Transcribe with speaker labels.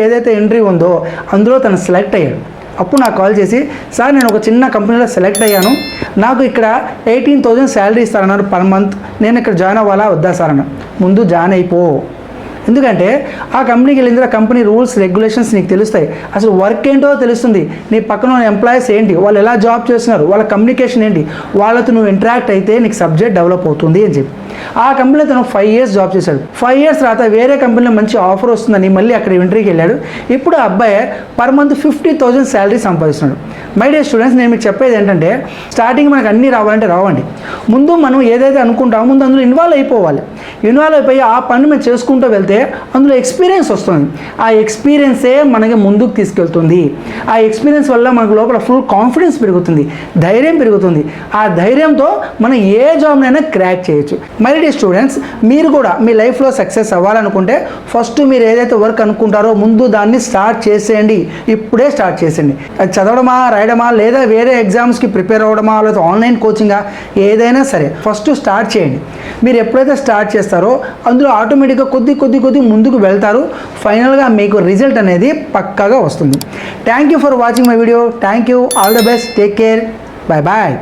Speaker 1: ఏదైతే ఎంట్రీ ఉందో అందులో తను సెలెక్ట్ అయ్యాడు. అప్పుడు నాకు కాల్ చేసి, సార్ నేను ఒక చిన్న కంపెనీలో సెలెక్ట్ అయ్యాను, నాకు ఇక్కడ 18,000 శాలరీ ఇస్తారన్నారు పర్ మంత్, నేను ఇక్కడ జాయిన్ అవ్వాలా వద్దా సార్ అన్న. ముందు జాయిన్ అయిపో, ఎందుకంటే ఆ కంపెనీకి వెళ్ళిన కంపెనీ రూల్స్ రెగ్యులేషన్స్ నీకు తెలుస్తాయి, అసలు వర్క్ ఏంటో తెలుస్తుంది, నీ పక్కన ఉన్న ఎంప్లాయీస్ ఏంటి, వాళ్ళు ఎలా జాబ్ చేస్తున్నారు, వాళ్ళ కమ్యూనికేషన్ ఏంటి, వాళ్ళతో నువ్వు ఇంటరాక్ట్ అయితే నీకు సబ్జెక్ట్ డెవలప్ అవుతుంది అని చెప్పి. ఆ కంపెనీలో తను 5 years జాబ్ చేశాడు. 5 years తర్వాత వేరే కంపెనీలో మంచి ఆఫర్ వస్తుందని మళ్ళీ అక్కడ ఇంటర్వ్యూకి వెళ్ళాడు. ఇప్పుడు ఆ అబ్బాయి పర్ మంత్ 50,000 శాలరీ సంపాదిస్తున్నాడు. మై డియర్ స్టూడెంట్స్, నేను మీకు చెప్పేది ఏంటంటే, స్టార్టింగ్ మనకు అన్నీ రావాలంటే రావండి. ముందు మనం ఏదైతే అనుకుంటామో ముందు అందులో ఇన్వాల్వ్ అయిపోవాలి. ఇన్వాల్వ్ అయిపోయి ఆ పని మేము చేసుకుంటూ వెళ్తే అందులో ఎక్స్పీరియన్స్ వస్తుంది. ఆ ఎక్స్పీరియన్సే మనకి ముందుకు తీసుకెళ్తుంది. ఆ ఎక్స్పీరియన్స్ వల్ల మనకు లోపల ఫుల్ కాన్ఫిడెన్స్ పెరుగుతుంది, ధైర్యం పెరుగుతుంది. ఆ ధైర్యంతో మనం ఏ జాబ్నైనా క్రాక్ చేయొచ్చు. మై డియర్ స్టూడెంట్స్, మీరు కూడా మీ లైఫ్లో సక్సెస్ అవ్వాలనుకుంటే ఫస్ట్ మీరు ఏదైతే వర్క్ అనుకుంటారో ముందు దాన్ని స్టార్ట్ చేసేయండి. ఇప్పుడే స్టార్ట్ చేసేయండి. అది చదవడమా, రాయడమా, లేదా వేరే ఎగ్జామ్స్కి ప్రిపేర్ అవ్వడమా, లేదా ఆన్లైన్ కోచింగా, ఏదైనా సరే ఫస్ట్ స్టార్ట్ చేయండి. మీరు ఎప్పుడైతే స్టార్ట్ చేస్తారో అందులో ఆటోమేటిక్గా కొద్ది ముందుకు వెళ్తారు. ఫైనల్గా మీకు రిజల్ట్ అనేది పక్కాగా వస్తుంది. Thank you for watching my video. Thank you. All the best. Take care. Bye bye.